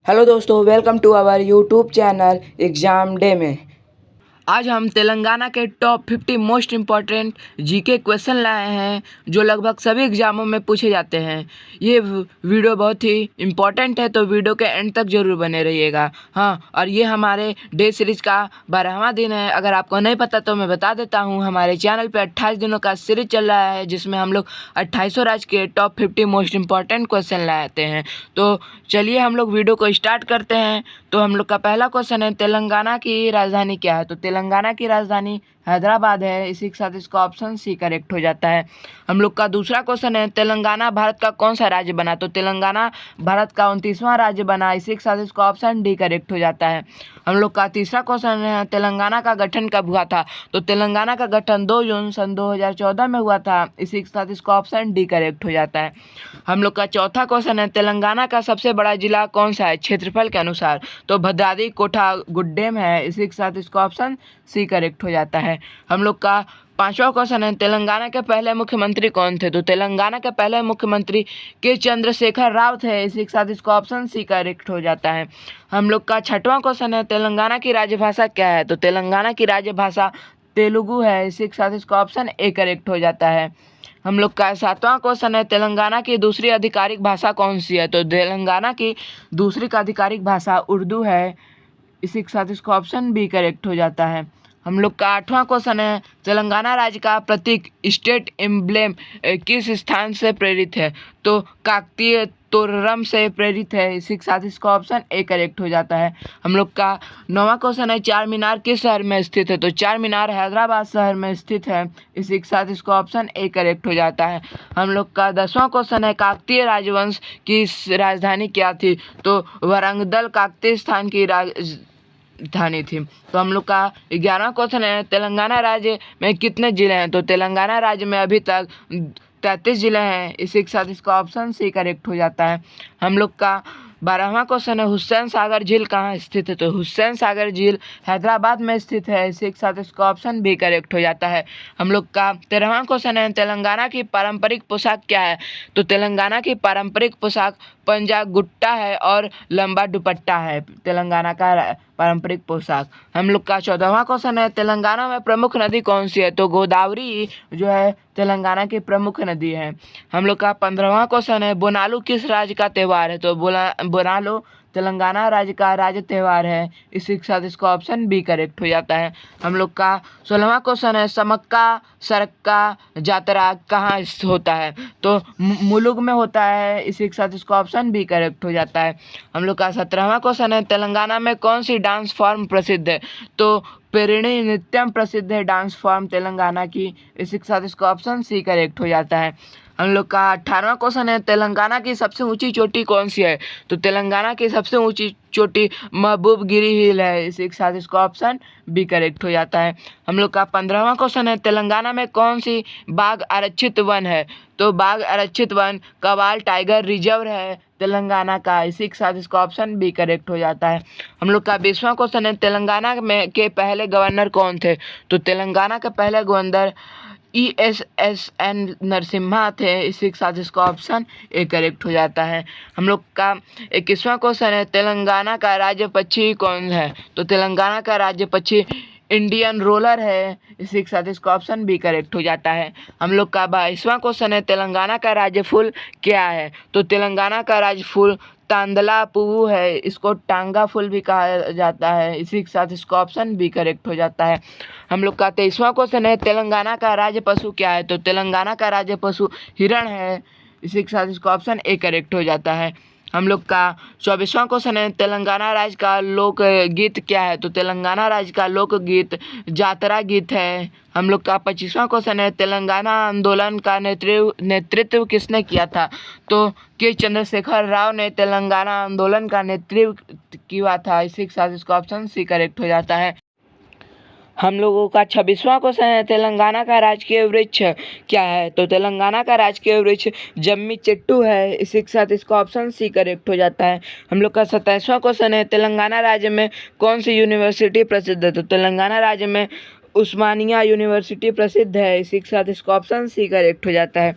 Hello दोस्तों, welcome to our YouTube channel exam day में। आज हम तेलंगाना के top 50 most important GK question लाए हैं जो लगभग सभी एग्ज़ामों में पूछे जाते हैं। ये वीडियो बहुत ही इम्पॉर्टेंट है, तो वीडियो के एंड तक ज़रूर बने रहिएगा। हाँ, और ये हमारे डे सीरीज़ का 12वां दिन है। अगर आपको नहीं पता तो मैं बता देता हूँ, हमारे चैनल पे 28 दिनों का सीरीज चल रहा है जिसमें हम लोग 28 राज्य के टॉप 50 मोस्ट इम्पॉर्टेंट क्वेश्चन लाते हैं। तो चलिए हम लोग वीडियो को स्टार्ट करते हैं। तो हम लोग का पहला क्वेश्चन है, तेलंगाना की राजधानी क्या है? तो तेलंगाना की राजधानी हैदराबाद है। इसी के साथ इसका ऑप्शन सी करेक्ट हो जाता है। हम लोग का दूसरा क्वेश्चन है, तेलंगाना भारत का कौन सा राज्य बना? तो तेलंगाना भारत का 29वां राज्य बना। इसी के साथ इसका ऑप्शन डी करेक्ट हो जाता है। हम लोग का तीसरा क्वेश्चन है, तेलंगाना का गठन कब हुआ था? तो तेलंगाना का गठन 2 जून सन 2014 में हुआ था। इसी के साथ इसका ऑप्शन डी करेक्ट हो जाता है। हम लोग का चौथा क्वेश्चन है, तेलंगाना का सबसे बड़ा जिला कौन सा है क्षेत्रफल के अनुसार? तो भद्राद्री कोठागुड्डेम है। इसी के साथ इसका ऑप्शन सी करेक्ट हो जाता है। हम लोग का पांचवा क्वेश्चन है, तेलंगाना के पहले मुख्यमंत्री कौन थे? तो तेलंगाना के पहले मुख्यमंत्री के चंद्रशेखर राव थे। इसी के साथ इसका ऑप्शन सी करेक्ट हो जाता है। हम लोग का छठवां क्वेश्चन है, तेलंगाना की राजभाषा क्या है? तो तेलंगाना की राजभाषा तेलुगु है। इसी के साथ इसका ऑप्शन ए करेक्ट हो जाता है। हम लोग का सातवां क्वेश्चन है, तेलंगाना की दूसरी आधिकारिक भाषा कौन सी है? तो तेलंगाना की दूसरी आधिकारिक भाषा उर्दू है। इसी के साथ इसका ऑप्शन बी करेक्ट हो जाता है। हम लोग का आठवां क्वेश्चन है, तेलंगाना राज्य का प्रतीक स्टेट एम्ब्लेम किस स्थान से प्रेरित है? तो काकतीय तोरम से प्रेरित है। इसी के साथ इसका ऑप्शन ए करेक्ट हो जाता है। हम लोग का नौवां क्वेश्चन है, चार मीनार किस शहर में स्थित है? तो चार मीनार हैदराबाद शहर में स्थित है। इसी के साथ इसका ऑप्शन ए करेक्ट हो जाता है। हम लोग का 10वां क्वेश्चन है, काकतीय राजवंश की राजधानी क्या थी? तो वरंगल काकतीय स्थान की राजधानी थी। तो हम लोग का 11वां क्वेश्चन है, तेलंगाना राज्य में कितने जिले हैं? तो तेलंगाना राज्य में अभी तक 33 जिले हैं। इसी के साथ इसका ऑप्शन सी करेक्ट हो जाता है। हम लोग का 12वां क्वेश्चन है, हुसैन सागर झील कहाँ स्थित है? तो हुसैन सागर झील हैदराबाद में स्थित है। इसी के साथ इसका ऑप्शन बी करेक्ट हो जाता है। हम लोग का 13वां क्वेश्चन है, तेलंगाना की पारंपरिक पोशाक क्या है? तो तेलंगाना की पारंपरिक पोशाक पंजा गुट्टा है और लंबा दुपट्टा है। तेलंगाना का पारंपरिक पोशाक। हम लोग का 14वां क्वेश्चन है, तेलंगाना में प्रमुख नदी कौन सी है? तो गोदावरी जो है तेलंगाना की प्रमुख नदी है। हम लोग का 15वां क्वेश्चन है, बोनालू किस राज्य का त्यौहार है? तो बोनालू तेलंगाना राज्य का राज्य त्यौहार है। इसी के साथ इसका ऑप्शन बी करेक्ट हो जाता है। हम लोग का 16वां क्वेश्चन है, समक्का सरक्का जातरा कहाँ होता है? तो मुलुगु में होता है। इसी के साथ इसका ऑप्शन बी करेक्ट हो जाता है। हम लोग का 17वां क्वेश्चन है, तेलंगाना में कौन सी डांस फॉर्म प्रसिद्ध है? तो पेरिणी नृत्यम प्रसिद्ध है डांस फॉर्म तेलंगाना की। इसी के साथ इसका ऑप्शन सी करेक्ट हो जाता है। हम लोग का 18वां क्वेश्चन है, तेलंगाना की सबसे ऊंची चोटी कौन सी है? तो तेलंगाना की सबसे ऊंची चोटी महबूबगिरी हिल है। इसी के साथ इसका ऑप्शन बी करेक्ट हो जाता है। हम लोग का 15वां क्वेश्चन है, तेलंगाना में कौन सी बाघ आरक्षित वन है? तो बाघ आरक्षित वन कवाल टाइगर रिजर्व है तेलंगाना का। इसी के साथ इसका ऑप्शन बी करेक्ट हो जाता है। हम लोग का 20वां क्वेश्चन है, तेलंगाना में के पहले गवर्नर कौन थे? तो तेलंगाना के पहले गवर्नर ESSN नरसिम्हा थे। इसी के साथ इसका ऑप्शन ए करेक्ट हो जाता है। हम लोग का 21वां क्वेश्चन है, तेलंगाना का राज्य पक्षी कौन है? तो तेलंगाना का राज्य पक्षी इंडियन रोलर है। इसी के साथ इसका ऑप्शन बी करेक्ट हो जाता है। हम लोग का 22वां क्वेश्चन है, तेलंगाना का राज्य फूल क्या है? तो तेलंगाना का राज्य फूल तांदला पुव्वू है। इसको टांगा फूल भी कहा जाता है। इसी के साथ इसका ऑप्शन बी करेक्ट हो जाता है। हम लोग का 23वां क्वेश्चन है, तेलंगाना का राज्य पशु क्या है? तो तेलंगाना का राज्य पशु हिरण है। इसी के साथ इसका ऑप्शन ए करेक्ट हो जाता है। हम लोग का 24वां क्वेश्चन है, तेलंगाना राज्य का लोक गीत क्या है? तो तेलंगाना राज्य का लोक गीत जातरा गीत है। हम लोग का 25वां क्वेश्चन है, तेलंगाना आंदोलन का नेतृत्व किसने किया था? तो के चंद्रशेखर राव ने तेलंगाना आंदोलन का नेतृत्व किया था। इसी के साथ इसका ऑप्शन सी करेक्ट हो जाता है। हम लोगों का 26वां क्वेश्चन है, तेलंगाना का राजकीय वृक्ष क्या है? तो तेलंगाना का राजकीय वृक्ष जम्मी चेट्टू है। इसी के साथ इसका ऑप्शन सी करेक्ट हो जाता है। हम लोग का 27वां क्वेश्चन है, तेलंगाना राज्य में कौन सी यूनिवर्सिटी प्रसिद्ध है? तो तेलंगाना राज्य में उस्मानिया यूनिवर्सिटी प्रसिद्ध है, इसी के साथ इसका ऑप्शन सी करेक्ट हो जाता है।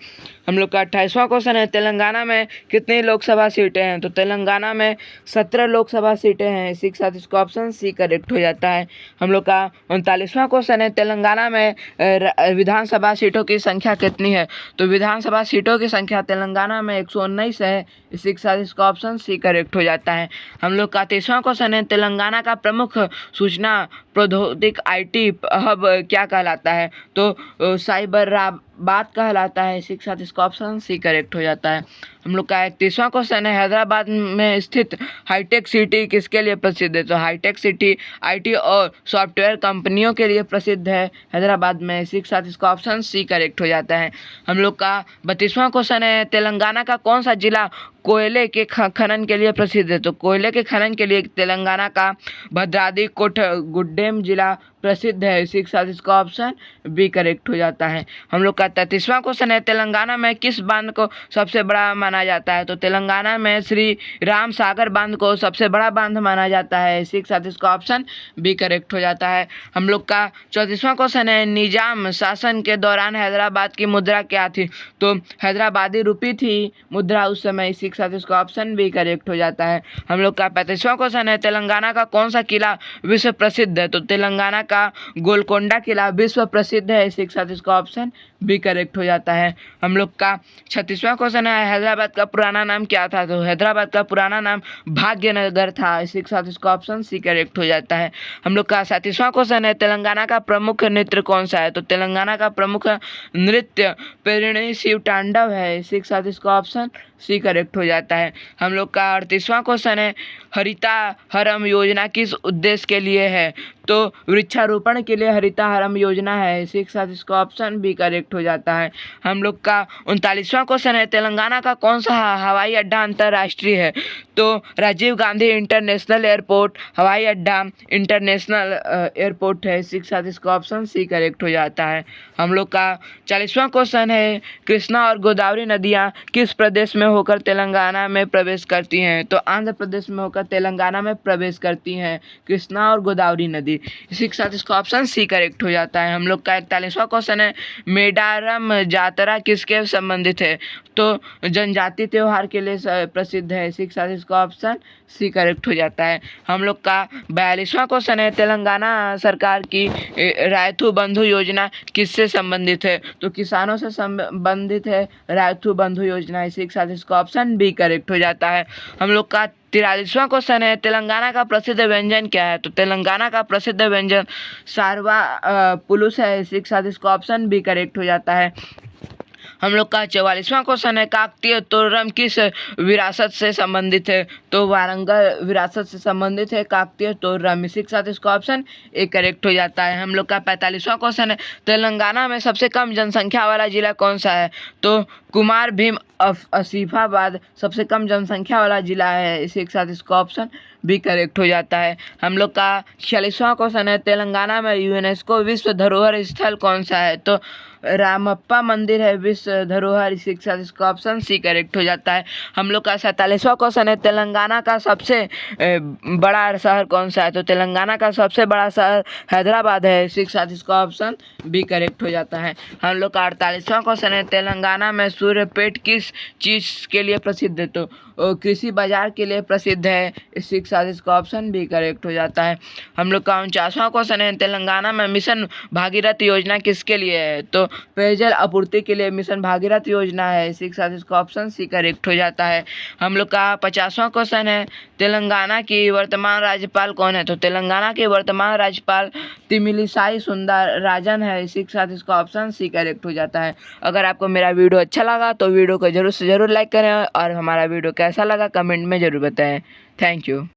हम लोग का 28वां क्वेश्चन है, तेलंगाना में कितनी लोकसभा सीटें हैं? तो तेलंगाना में 17 लोकसभा सीटें हैं, इसी के साथ इसका ऑप्शन सी करेक्ट हो जाता है। हम लोग का 39वां क्वेश्चन है, तेलंगाना में विधानसभा सीटों की संख्या कितनी है? तो विधानसभा सीटों की संख्या तेलंगाना में 119 है, इसी के साथ इसका ऑप्शन सी करेक्ट हो जाता है। हम लोग का 30वां क्वेश्चन है, तेलंगाना का प्रमुख सूचना प्रौद्योगिक IT हब क्या कहलाता है? तो साइबराबाद कहलाता है, इसी के साथ इसका ऑप्शन सी करेक्ट हो जाता है। हम लोग का 31वां क्वेश्चन है, हैदराबाद में स्थित हाईटेक सिटी किसके लिए प्रसिद्ध है? तो हाईटेक सिटी IT और सॉफ्टवेयर कंपनियों के लिए प्रसिद्ध है हैदराबाद में, इसी के साथ इसका ऑप्शन सी करेक्ट हो जाता है। हम लोग का 32वां क्वेश्चन है, तेलंगाना का कौन सा जिला कोयले के खनन के लिए प्रसिद्ध है? तो कोयले के खनन के लिए तेलंगाना का भद्राद्री कोट्टगुड्डेम जिला प्रसिद्ध है, इसी के साथ इसका ऑप्शन बी करेक्ट हो जाता है। हम लोग का 33वां क्वेश्चन है, तेलंगाना में किस बांध को सबसे बड़ा माना जाता है? तो तेलंगाना में श्री राम सागर बांध को सबसे बड़ा बांध माना जाता है, इसी के साथ इसका ऑप्शन बी करेक्ट हो जाता है। हम लोग का 34वां क्वेश्चन है, निजाम शासन के दौरान हैदराबाद की मुद्रा क्या थी? तो हैदराबादी रुपी थी मुद्रा उस समय, इसी के साथ इसका ऑप्शन बी करेक्ट हो जाता है। हम लोग का 35वां क्वेश्चन है, तेलंगाना का कौन सा किला विश्व प्रसिद्ध है? तो तेलंगाना का गोलकोंडा किला विश्व प्रसिद्ध है, इसी के साथ इसका ऑप्शन बी करेक्ट हो जाता है। हम लोग का 36वां क्वेश्चन है, हैदराबाद का पुराना नाम क्या था? तो हैदराबाद का पुराना नाम भाग्यनगर था, इसी के साथ इसका ऑप्शन सी करेक्ट हो जाता है। हम लोग का 37वां क्वेश्चन है, तेलंगाना का प्रमुख नृत्य कौन सा है? तो तेलंगाना का प्रमुख नृत्य पेरिणी शिव तांडव है, इसी के साथ इसका ऑप्शन सी करेक्ट हो जाता है। हम लोग का 38वां क्वेश्चन है, हरिताहरम योजना किस उद्देश्य के लिए है? तो वृक्षारोपण के लिए हरिताहरम योजना है, इसी के साथ इसका ऑप्शन बी करेक्ट हो जाता है। हम लोग का 39वां क्वेश्चन है, तेलंगाना का कौन सा हवाई अड्डा अंतर्राष्ट्रीय है? तो राजीव गांधी इंटरनेशनल एयरपोर्ट हवाई अड्डा इंटरनेशनल एयरपोर्ट है, इसी के साथ इसका ऑप्शन सी करेक्ट हो जाता है। हम लोग का 40वां क्वेश्चन है, कृष्णा और गोदावरी नदियाँ किस प्रदेश में होकर तेलंगाना में प्रवेश करती हैं? तो आंध्र प्रदेश में होकर तेलंगाना में प्रवेश करती हैं कृष्णा और गोदावरी नदी, इसी के साथ इसका ऑप्शन सी करेक्ट हो जाता है। हम लोग का 41वां क्वेश्चन है, मेडारम जातरा किसके संबंधित है? तो जनजाति त्योहार के लिए प्रसिद्ध है, इसी के साथ इसका ऑप्शन सी करेक्ट हो जाता है। हम लोग का 42वां क्वेश्चन है, तेलंगाना सरकार की रायथू बंधु योजना किससे संबंधित है? तो किसानों से संबंधित है रायथू बंधु योजना, इसी के साथ इसका ऑप्शन बी करेक्ट हो जाता है। हम लोग का 43वां क्वेश्चन है, तेलंगाना का प्रसिद्ध व्यंजन क्या है? तो तेलंगाना का प्रसिद्ध व्यंजन सारवा पुलुस है, इसी के साथ इसका ऑप्शन बी करेक्ट हो जाता है। हम लोग का 44वां क्वेश्चन है, काकतीय तोरम किस विरासत से संबंधित है? तो वारंगल विरासत से संबंधित है काकतीय तोरम, इसी के साथ इसका ऑप्शन ए करेक्ट हो जाता है। हम लोग का 45वां क्वेश्चन है, तेलंगाना में सबसे कम जनसंख्या वाला जिला कौन सा है? तो कुमार भीम आसिफाबाद सबसे कम जनसंख्या वाला जिला है, इसी के साथ इसका ऑप्शन भी करेक्ट हो जाता है। हम लोग का 46वां क्वेश्चन है, तेलंगाना में यूनेस्को विश्व धरोहर स्थल कौन सा है? तो रामप्पा मंदिर है विश्व धरोहर, इसी के साथ इसका ऑप्शन सी करेक्ट हो जाता है। हम लोग का 47वां क्वेश्चन है, तेलंगाना का सबसे बड़ा शहर कौन सा है? तो तेलंगाना का सबसे बड़ा शहर हैदराबाद है, इसी के साथ इसका ऑप्शन बी करेक्ट हो जाता है। हम लोग का 48वां क्वेश्चन है, तेलंगाना में सूर्यपेट किस चीज़ के लिए प्रसिद्ध है? तो कृषि बाजार के लिए प्रसिद्ध है, इसी के साथ इसका ऑप्शन भी करेक्ट हो जाता है। हम लोग का 49वां क्वेश्चन है, तेलंगाना में मिशन भागीरथ योजना किसके लिए है? तो पेयजल आपूर्ति के लिए मिशन भागीरथ योजना है, इसी के साथ इसका ऑप्शन सी करेक्ट हो जाता है। हम लोग का 50वां क्वेश्चन है, तेलंगाना की वर्तमान राज्यपाल कौन है? तो तेलंगाना के वर्तमान राज्यपाल तमिलिसाई सुंदरराजन है, इसी के साथ इसका ऑप्शन सी करेक्ट हो जाता है। अगर आपको मेरा वीडियो अच्छा लगा तो वीडियो को जरूर से जरूर लाइक करें और हमारा वीडियो कैसा लगा कमेंट में ज़रूर बताएं। Thank you.